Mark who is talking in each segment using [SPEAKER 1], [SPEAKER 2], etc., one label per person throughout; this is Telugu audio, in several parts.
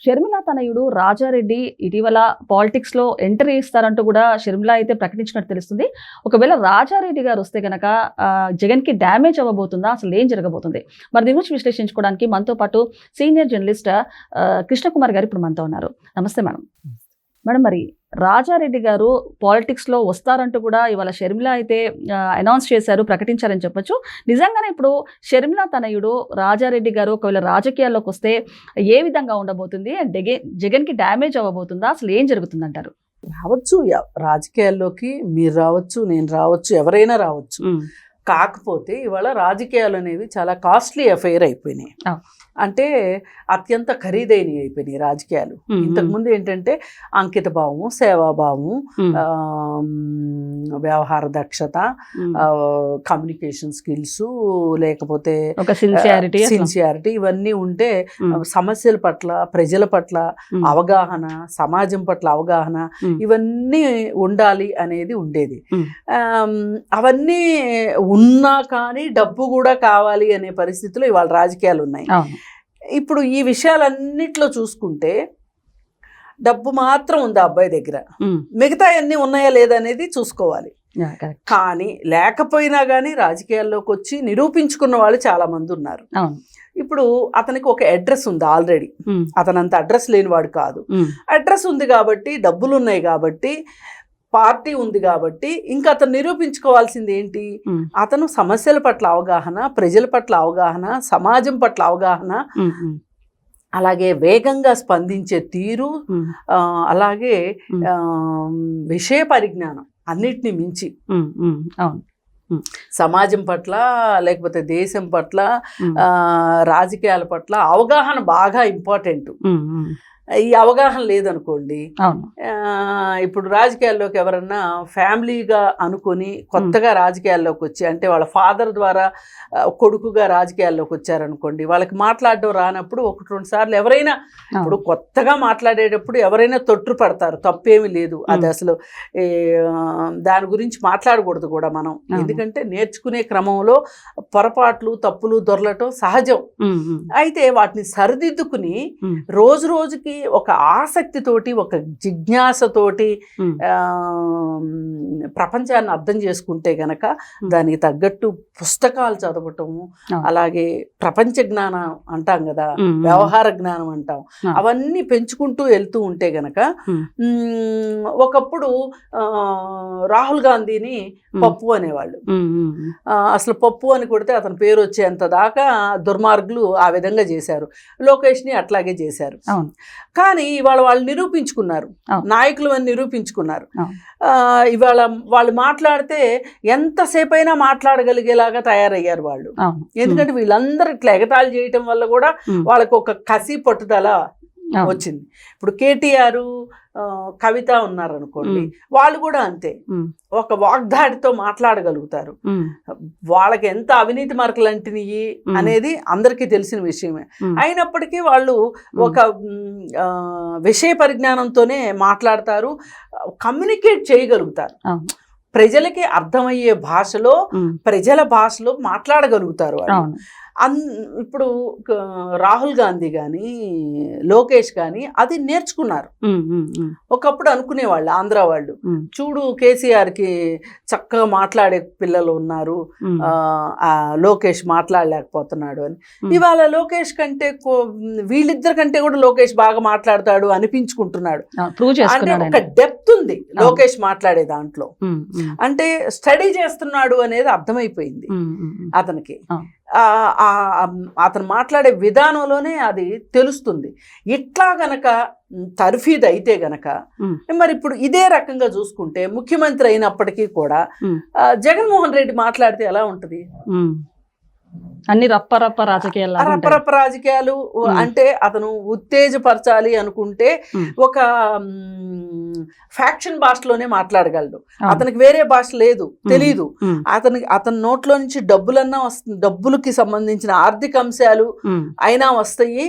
[SPEAKER 1] షర్మిల తనయుడు రాజారెడ్డి ఇటీవల పాలిటిక్స్ లో ఎంట్రీ ఇస్తారంటూ కూడా షర్మిల అయితే ప్రకటించినట్టు తెలుస్తుంది. ఒకవేళ రాజారెడ్డి గారు వస్తే గనక జగన్ కి డ్యామేజ్ అవ్వబోతుందా, అసలు ఏం జరగబోతుంది? మరి దీని గురించి విశ్లేషించుకోవడానికి మనతో పాటు సీనియర్ జర్నలిస్ట్ కృష్ణకుమార్ గారు ఇప్పుడు మనతో ఉన్నారు. నమస్తే మేడం. మేడం, మరి రాజారెడ్డి గారు పాలిటిక్స్ లో వస్తారంటూ కూడా ఇవాళ షర్మిల అయితే అనౌన్స్ చేశారు, ప్రకటించారని చెప్పొచ్చు. నిజంగానే ఇప్పుడు షర్మిల తనయుడు రాజారెడ్డి గారు ఒకవేళ రాజకీయాల్లోకి వస్తే ఏ విధంగా ఉండబోతుంది? జగన్ కి డ్యామేజ్ అవ్వబోతుందా, అసలు ఏం జరుగుతుంది అంటారు?
[SPEAKER 2] రావచ్చు, రాజకీయాల్లోకి మీరు రావచ్చు, నేను రావచ్చు, ఎవరైనా రావచ్చు. కాకపోతే ఇవాళ రాజకీయాలు అనేవి చాలా కాస్ట్లీ అఫైర్ అయిపోయినాయి. అంటే అత్యంత ఖరీదైనవి అయిపోయినాయి రాజకీయాలు. ఇంతకుముందు ఏంటంటే అంకిత భావము, సేవాభావము, వ్యవహార దక్షత, కమ్యూనికేషన్ స్కిల్స్, లేకపోతే సిన్సియారిటీ, ఇవన్నీ ఉంటే సమస్యల పట్ల, ప్రజల పట్ల అవగాహన, సమాజం పట్ల అవగాహన, ఇవన్నీ ఉండాలి అనేది ఉండేది. అవన్నీ ఉన్నా కానీ డబ్బు కూడా కావాలి అనే పరిస్థితిలో ఇవాళ రాజకీయాలు ఉన్నాయి. ఇప్పుడు ఈ విషయాలన్నిట్లో చూసుకుంటే డబ్బు మాత్రం ఉంది అబ్బాయి దగ్గర, మిగతా అన్నీ ఉన్నాయా లేదా అనేది చూసుకోవాలి. కానీ లేకపోయినా కానీ రాజకీయాల్లోకి వచ్చి నిరూపించుకున్న వాళ్ళు చాలా మంది ఉన్నారు. ఇప్పుడు అతనికి ఒక అడ్రస్ ఉంది ఆల్రెడీ, అతనంత అడ్రస్ లేనివాడు కాదు. అడ్రస్ ఉంది కాబట్టి, డబ్బులు ఉన్నాయి కాబట్టి, పార్టీ ఉంది కాబట్టి ఇంకా అతను నిరూపించుకోవాల్సింది ఏంటి? అతను సమస్యల పట్ల అవగాహన, ప్రజల పట్ల అవగాహన, సమాజం పట్ల అవగాహన, అలాగే వేగంగా స్పందించే తీరు, అలాగే విషయ పరిజ్ఞానం అన్నిటినీ మించి సమాజం పట్ల, లేకపోతే దేశం పట్ల, రాజకీయాల పట్ల అవగాహన బాగా ఇంపార్టెంట్. ఈ అవగాహన లేదనుకోండి, ఇప్పుడు రాజకీయాల్లోకి ఎవరన్నా ఫ్యామిలీగా అనుకుని కొత్తగా రాజకీయాల్లోకి వచ్చి, అంటే వాళ్ళ ఫాదర్ ద్వారా కొడుకుగా రాజకీయాల్లోకి వచ్చారనుకోండి, వాళ్ళకి మాట్లాడడం రానప్పుడు 1-2 సార్లు ఎవరైనా, ఇప్పుడు కొత్తగా మాట్లాడేటప్పుడు ఎవరైనా తొట్టు పడతారు, తప్పేమీ లేదు. అది అసలు దాని గురించి మాట్లాడకూడదు కూడా మనం, ఎందుకంటే నేర్చుకునే క్రమంలో పొరపాట్లు, తప్పులు దొరలటం సహజం. అయితే వాటిని సరిదిద్దుకుని రోజు రోజుకి ఒక ఆసక్తితోటి, ఒక జిజ్ఞాసతోటి ప్రపంచాన్ని అర్థం చేసుకుంటే గనక దానికి తగ్గట్టు పుస్తకాలు చదవటము, అలాగే ప్రపంచ జ్ఞానం అంటాం కదా, వ్యవహార జ్ఞానం అంటాం, అవన్నీ పెంచుకుంటూ వెళ్తూ ఉంటే గనక, ఒకప్పుడు రాహుల్ గాంధీని పప్పు అనేవాళ్ళు. అసలు పప్పు అని కొడితే అతని పేరు వచ్చేంత దాకా దుర్మార్గులు ఆ విధంగా చేశారు. లోకేష్ని అట్లాగే చేశారు. కానీ ఇవాళ వాళ్ళు నిరూపించుకున్నారు, నాయకులు అని నిరూపించుకున్నారు. ఇవాళ వాళ్ళు మాట్లాడితే ఎంతసేపు అయినా మాట్లాడగలిగేలాగా తయారయ్యారు వాళ్ళు. ఎందుకంటే వీళ్ళందరూ ఇట్లా ఎగతాళి చేయటం వల్ల కూడా వాళ్ళకు ఒక కసి పట్టుదల వచ్చింది. ఇప్పుడు కేటీఆర్, కవిత ఉన్నారనుకోండి, వాళ్ళు కూడా అంతే, ఒక వాగ్దాడితో మాట్లాడగలుగుతారు. వాళ్ళకి ఎంత అవినీతి మరకలు అంటినయి అనేది అందరికీ తెలిసిన విషయమే. అయినప్పటికీ వాళ్ళు ఒక విషయ పరిజ్ఞానంతోనే మాట్లాడతారు, కమ్యూనికేట్ చేయగలుగుతారు, ప్రజలకి అర్థమయ్యే భాషలో, ప్రజల భాషలో మాట్లాడగలుగుతారు వాళ్ళు. ఇప్పుడు రాహుల్ గాంధీ కానీ, లోకేష్ కానీ అది నేర్చుకున్నారు. ఒకప్పుడు అనుకునేవాళ్ళు ఆంధ్ర వాళ్ళు, చూడు కేసీఆర్కి చక్కగా మాట్లాడే పిల్లలు ఉన్నారు, లోకేష్ మాట్లాడలేకపోతున్నాడు అని. ఇవాళ లోకేష్ కంటే, వీళ్ళిద్దరి కంటే కూడా లోకేష్ బాగా మాట్లాడతాడు అనిపించుకుంటున్నాడు. అంటే ఒక డెప్త్ ఉంది లోకేష్ మాట్లాడే దాంట్లో, అంటే స్టడీ చేస్తున్నాడు అనేది అర్థమైపోయింది అతనికి. అతను మాట్లాడే విధానంలోనే అది తెలుస్తుంది. ఇట్లా గనక తర్ఫీద్ అయితే గనక, మరి ఇప్పుడు ఇదే రకంగా చూసుకుంటే ముఖ్యమంత్రి అయినప్పటికీ కూడా జగన్మోహన్ రెడ్డి మాట్లాడితే ఎలా ఉంటుంది?
[SPEAKER 1] అన్ని రప్పరప్ప రాజకీయాలు.
[SPEAKER 2] అంటే అతను ఉత్తేజపరచాలి అనుకుంటే ఒక ఫ్యాక్షన్ భాషలోనే మాట్లాడగలడు. అతనికి వేరే భాష లేదు, తెలీదు. అతని నోట్లో నుంచి డబ్బులన్నా వస్తుంది, డబ్బులకి సంబంధించిన ఆర్థిక అంశాలు అయినా వస్తాయి,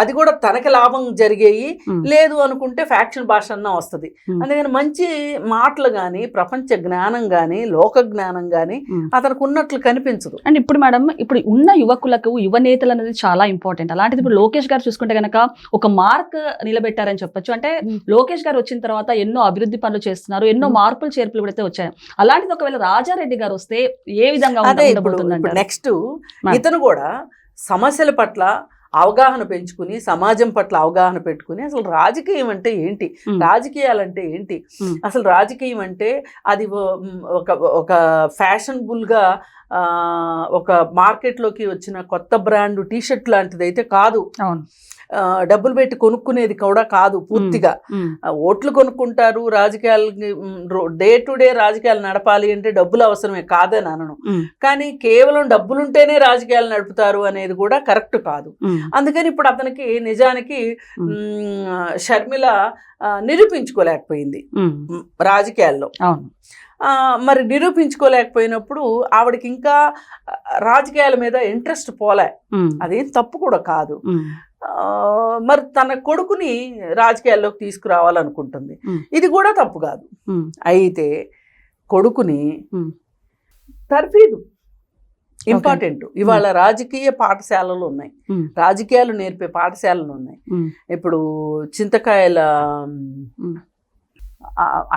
[SPEAKER 2] అది కూడా తనకి లాభం జరిగేయి. లేదు అనుకుంటే ఫ్యాక్షన్ భాష అన్నా వస్తుంది. అందుకని మంచి మాటలు కానీ, ప్రపంచ జ్ఞానం కానీ, లోక జ్ఞానం కానీ అతనికి ఉన్నట్లు కనిపించదు.
[SPEAKER 1] అంటే ఇప్పుడు మేడం ఇప్పుడు ఉన్న యువకులకు యువ నేతలు అనేది చాలా ఇంపార్టెంట్. అలాంటిది ఇప్పుడు లోకేష్ గారు చూసుకుంటే కనుక ఒక మార్క్ నిలబెట్టారని చెప్పొచ్చు. అంటే లోకేష్ గారు వచ్చిన తర్వాత ఎన్నో అభివృద్ధి పనులు చేస్తున్నారు, ఎన్నో మార్పులు చేర్పులు కూడా వచ్చాయి. అలాంటిది ఒకవేళ రాజారెడ్డి గారు వస్తే ఏ విధంగా ఉండబోతుంది?
[SPEAKER 2] నెక్స్ట్ ఇతను కూడా సమస్యల పట్ల అవగాహన పెంచుకుని సమాజం పట్ల అవగాహన పెట్టుకుని అసలు రాజకీయం అంటే ఏంటి, రాజకీయాలంటే ఏంటి, అసలు రాజకీయం అంటే అది ఒక ఫ్యాషనబుల్గా ఒక మార్కెట్లోకి వచ్చిన కొత్త బ్రాండ్ టీషర్ట్ లాంటిది అయితే కాదు. డబ్బులు పెట్టి కొనుక్కునేది కూడా కాదు పూర్తిగా. ఓట్లు కొనుక్కుంటారు, రాజకీయాలకి డే టు డే రాజకీయాలు నడపాలి అంటే డబ్బులు అవసరమే కాదని అనను, కానీ కేవలం డబ్బులుంటేనే రాజకీయాలు నడుపుతారు అనేది కూడా కరెక్ట్ కాదు. అందుకని ఇప్పుడు అతనికి నిజానికి షర్మిల నిరూపించుకోలేకపోయింది రాజకీయాల్లో. మరి నిరూపించుకోలేకపోయినప్పుడు ఆవిడకి ఇంకా రాజకీయాల మీద ఇంట్రెస్ట్ పోలే. అదేం తప్పు కూడా కాదు. మరి తన కొడుకుని రాజకీయాల్లోకి తీసుకురావాలనుకుంటుంది, ఇది కూడా తప్పు కాదు. అయితే కొడుకుని తర్ఫీదు ఇంపార్టెంట్. ఇవాళ రాజకీయ పాఠశాలలు ఉన్నాయి, రాజకీయాలు నేర్పే పాఠశాలలు ఉన్నాయి. ఇప్పుడు చింతకాయల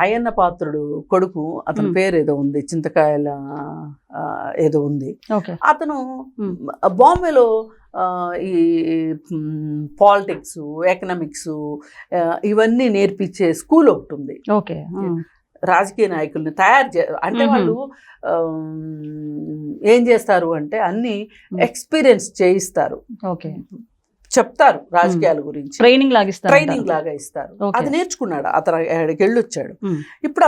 [SPEAKER 2] అయ్యన్న పాత్రుడు కొడుకు, అతని పేరు ఏదో ఉంది, చింతకాయల ఏదో ఉంది. అతను బాంబేలో ఈ పాలిటిక్స్, ఎకనామిక్స్ ఇవన్నీ నేర్పించే స్కూల్ ఒకటి ఉంది. రాజకీయ నాయకుల్ని తయారు అంటే వాళ్ళు ఏం చేస్తారు అంటే అన్ని ఎక్స్పీరియన్స్ చేయిస్తారు, చెప్తారు రాజకీయాల గురించి, ట్రైనింగ్ లాగా ఇస్తారు. అది నేర్చుకున్నాడు అతను, అక్కడికి వెళ్ళొచ్చాడు. ఇప్పుడు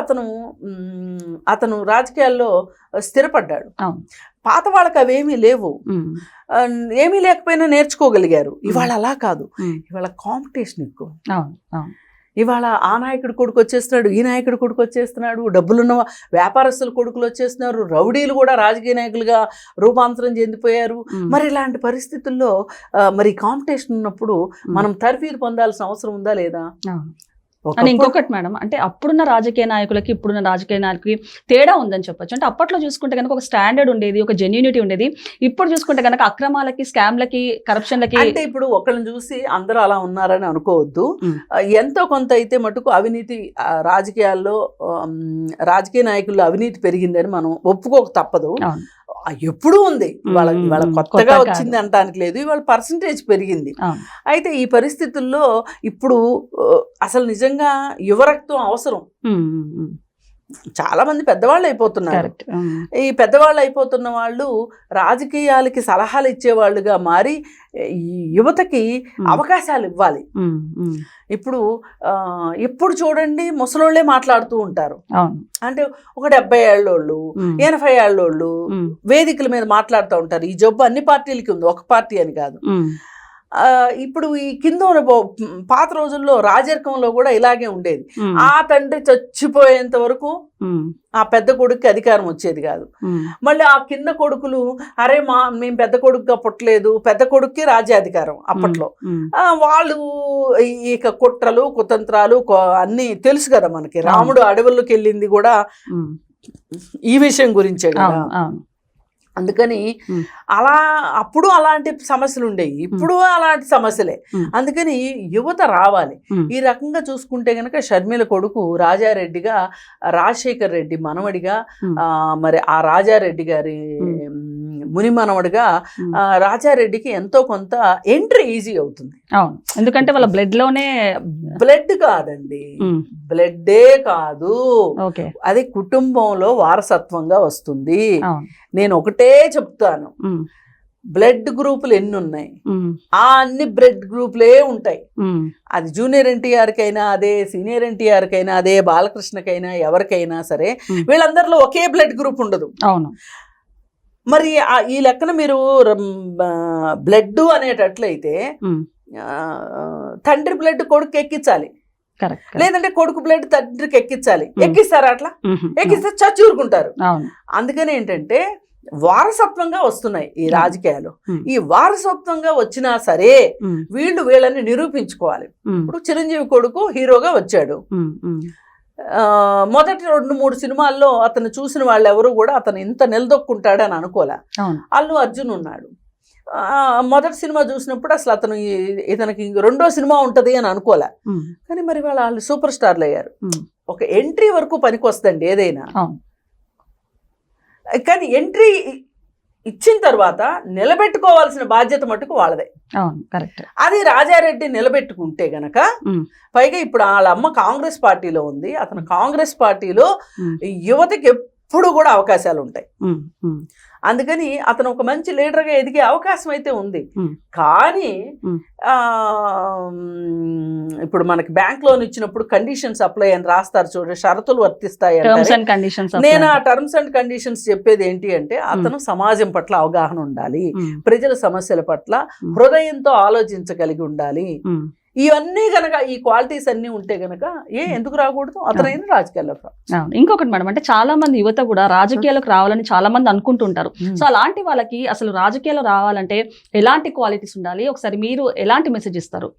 [SPEAKER 2] అతను రాజకీయాల్లో స్థిరపడ్డాడు. పాత వాళ్ళకి అవేమీ లేవు, ఏమీ లేకపోయినా నేర్చుకోగలిగారు. ఇవాళ అలా కాదు, ఇవాళ కాంపిటీషన్ ఎక్కువ. ఇవాళ ఆ నాయకుడి కొడుకు వచ్చేస్తున్నాడు, ఈ నాయకుడి కొడుకు వచ్చేస్తున్నాడు, డబ్బులున్న వ్యాపారస్తుల కొడుకులు వచ్చేస్తున్నారు, రౌడీలు కూడా రాజకీయ నాయకులుగా రూపాంతరం చెందిపోయారు. మరి ఇలాంటి పరిస్థితుల్లో మరి కాంపిటీషన్ ఉన్నప్పుడు మనం తర్ఫీదు పొందాల్సిన అవసరం ఉందా లేదా?
[SPEAKER 1] అని ఇంకొకటి మేడం, అంటే అప్పుడున్న రాజకీయ నాయకులకి ఇప్పుడున్న రాజకీయ నాయకులకి తేడా ఉందని చెప్పొచ్చు. అంటే అప్పట్లో చూసుకుంటే కనుక ఒక స్టాండర్డ్ ఉండేది, ఒక జెన్యూనిటీ ఉండేది. ఇప్పుడు చూసుకుంటే కనుక అక్రమాలకి, స్కామ్లకి, కరప్షన్లకి. అంటే
[SPEAKER 2] ఇప్పుడు ఒకళ్ళని చూసి అందరూ అలా ఉన్నారని అనుకోవద్దు. ఎంతో కొంత అయితే మటుకు అవినీతి రాజకీయాల్లో, రాజకీయ నాయకుల్లో అవినీతి పెరిగిందని మనం ఒప్పుకోక తప్పదు. ఎప్పుడూ ఉంది, ఇవాళ కొత్తగా వచ్చింది అంటానికి లేదు, ఇవాళ పర్సంటేజ్ పెరిగింది. అయితే ఈ పరిస్థితుల్లో ఇప్పుడు అసలు నిజంగా యువరక్తం అవసరం. చాలా మంది పెద్దవాళ్ళు అయిపోతున్నారు. ఈ పెద్దవాళ్ళు అయిపోతున్న వాళ్ళు రాజకీయాలకి సలహాలు ఇచ్చేవాళ్ళుగా మారి యువతకి అవకాశాలు ఇవ్వాలి. ఇప్పుడు ఎప్పుడు చూడండి ముసలోళ్ళే మాట్లాడుతూ ఉంటారు. అంటే ఒక 70 ఏళ్ళోళ్ళు, 80 ఏళ్ళోళ్ళు వేదికల మీద మాట్లాడుతూ ఉంటారు. ఈ జబ్బు అన్ని పార్టీలకి ఉంది, ఒక పార్టీ అని కాదు. ఇప్పుడు ఈ కింద పాత రోజుల్లో రాజరికంలో కూడా ఇలాగే ఉండేది. ఆ తండ్రి చచ్చిపోయేంత వరకు ఆ పెద్ద కొడుకుకి అధికారం వచ్చేది కాదు. మళ్ళీ ఆ కింద కొడుకులు అరే మేము పెద్ద కొడుకుగా పుట్టలేదు, పెద్ద కొడుక్కి రాజ్యాధికారం. అప్పట్లో వాళ్ళు ఇక కుట్రలు, కుతంత్రాలు అన్నీ తెలుసు కదా మనకి. రాముడు అడవుల్లోకి వెళ్ళింది కూడా ఈ విషయం గురించే కదా. అందుకని అలా అప్పుడు అలాంటి సమస్యలు ఉండేవి, ఇప్పుడు అలాంటి సమస్యలే. అందుకని యువత రావాలి. ఈ రకంగా చూసుకుంటే గనక షర్మిల కొడుకు రాజారెడ్డిగా, రాజశేఖర్ రెడ్డి మనవడిగా, మరి ఆ రాజారెడ్డి గారి ముని మనవడిగా రాజారెడ్డికి ఎంతో కొంత ఎంట్రీ ఈజీ అవుతుంది.
[SPEAKER 1] అవును, ఎందుకంటే వాళ్ళ బ్లడ్ లోనే,
[SPEAKER 2] బ్లడ్ కాదండి, బ్లడ్డే కాదు, అది కుటుంబంలో వారసత్వంగా వస్తుంది. నేను ఒకటే చెప్తాను, బ్లడ్ గ్రూపులు ఎన్ని ఉన్నాయి, ఆ అన్ని బ్లడ్ గ్రూపులే ఉంటాయి. అది జూనియర్ ఎన్టీఆర్కైనా అదే, సీనియర్ ఎన్టీఆర్కైనా అదే, బాలకృష్ణకైనా ఎవరికైనా సరే వీళ్ళందరిలో ఒకే బ్లడ్ గ్రూప్ ఉండదు.
[SPEAKER 1] అవును.
[SPEAKER 2] మరి ఈ లెక్కన మీరు బ్లడ్ అనేటట్లయితే తండ్రి బ్లడ్ కొడుకు ఎక్కించాలి, లేదంటే కొడుకు బ్లడ్ తండ్రికి ఎక్కించాలి. ఎక్కిస్తారా? అట్లా ఎక్కిస్తే చచ్చూరుకుంటారు. అందుకని ఏంటంటే వారసత్వంగా వస్తున్నాయి ఈ రాజకీయాలు. ఈ వారసత్వంగా వచ్చినా సరే వీళ్ళని నిరూపించుకోవాలి. ఇప్పుడు చిరంజీవి కొడుకు హీరోగా వచ్చాడు, మొదటి 2-3 సినిమాల్లో అతను చూసిన వాళ్ళు ఎవరు కూడా అతను ఇంత నిలదొక్కుంటాడని అనుకోలే. అల్లు అర్జున్ ఉన్నాడు, మొదటి సినిమా చూసినప్పుడు అసలు అతను ఇతనికి రెండో సినిమా ఉంటది అని అనుకోలే, కానీ మరి వాళ్ళు సూపర్ స్టార్లు అయ్యారు. ఒక ఎంట్రీ వరకు పనికి వస్తుందండి ఏదైనా, కానీ ఎంట్రీ ఇచ్చిన తర్వాత నిలబెట్టుకోవాల్సిన బాధ్యత మటుకు వాళ్ళదే. అది రాజారెడ్డి నిలబెట్టుకుంటే గనక, పైగా ఇప్పుడు వాళ్ళ అమ్మ కాంగ్రెస్ పార్టీలో ఉంది, అతను కాంగ్రెస్ పార్టీలో యువతకి ఎప్పుడు కూడా అవకాశాలు ఉంటాయి. అందుకని అతను ఒక మంచి లీడర్గా ఎదిగే అవకాశం అయితే ఉంది. కానీ ఇప్పుడు మనకి బ్యాంక్ లోన్ ఇచ్చినప్పుడు కండిషన్స్ అప్లై అని రాస్తారు చూడండి, షరతులు వర్తిస్తాయి. నేను ఆ టర్మ్స్ అండ్ కండిషన్స్ చెప్పేది ఏంటి అంటే, అతను సమాజం పట్ల అవగాహన ఉండాలి, ప్రజల సమస్యల పట్ల హృదయంతో ఆలోచించగలిగి ఉండాలి. ఇవన్నీ గనక, ఈ క్వాలిటీస్ అన్ని ఉంటే గనక ఎందుకు రాకూడదు, అతనైనా రాజకీయాల్లోకి రావచ్చు.
[SPEAKER 1] ఇంకొకటి మేడం, అంటే చాలా మంది యువత కూడా రాజకీయాలకు రావాలని చాలా మంది అనుకుంటుంటారు. సో అలాంటి వాళ్ళకి అసలు రాజకీయాలు రావాలంటే ఎలాంటి క్వాలిటీస్ ఉండాలి, ఒకసారి మీరు ఎలాంటి మెసేజ్ ఇస్తారు?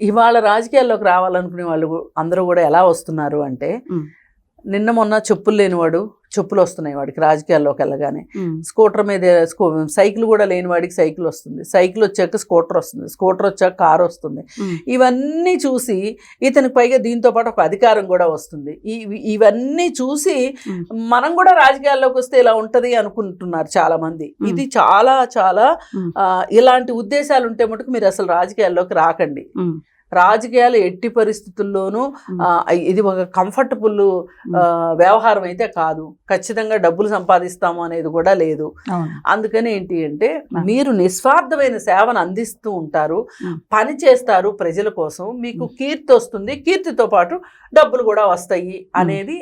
[SPEAKER 2] ఇవాళ రాజకీయాల్లోకి రావాలనుకునే వాళ్ళు అందరూ కూడా ఎలా వస్తున్నారు అంటే, నిన్న మొన్న చెప్పులు లేనివాడు చెప్పులు వస్తున్నాయి వాడికి రాజకీయాల్లోకి వెళ్ళగానే, స్కూటర్ మీద సైకిల్ కూడా లేని వాడికి సైకిల్ వస్తుంది, సైకిల్ వచ్చాక స్కూటర్ వస్తుంది, స్కూటర్ వచ్చాక కారు వస్తుంది. ఇవన్నీ చూసి ఇతనికి పైగా దీంతో పాటు ఒక అధికారం కూడా వస్తుంది. ఇవన్నీ చూసి మనం కూడా రాజకీయాల్లోకి వస్తే ఇలా ఉంటది అనుకుంటున్నారు చాలా మంది. ఇది చాలా చాలా ఇలాంటి ఉద్దేశాలు ఉంటే మటుకు మీరు అసలు రాజకీయాల్లోకి రాకండి. రాజకీయాలు ఎట్టి పరిస్థితుల్లోనూ ఇది ఒక కంఫర్టబుల్ వ్యవహారం అయితే కాదు. ఖచ్చితంగా డబ్బులు సంపాదిస్తాము అనేది కూడా లేదు. అందుకని ఏంటి అంటే, మీరు నిస్వార్థమైన సేవను అందిస్తూ ఉంటారు, పని చేస్తారు ప్రజల కోసం, మీకు కీర్తి వస్తుంది, కీర్తితో పాటు డబ్బులు కూడా వస్తాయి అనేది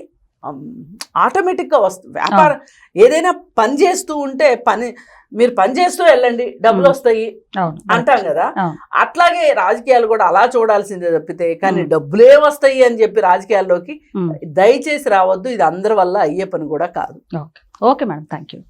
[SPEAKER 2] ఆటోమేటిక్గా వస్తుంది. వ్యాపారం ఏదైనా పని చేస్తూ ఉంటే మీరు పని చేస్తూ వెళ్ళండి, డబ్బులు వస్తాయి అంటాం కదా, అట్లాగే రాజకీయాలు కూడా అలా చూడాల్సిందే తప్పితే, కానీ డబ్బులే వస్తాయి అని చెప్పి రాజకీయాల్లోకి దయచేసి రావద్దు. ఇది అందరి వల్ల అయ్యే పని కూడా కాదు.
[SPEAKER 1] Okay madam, thank you.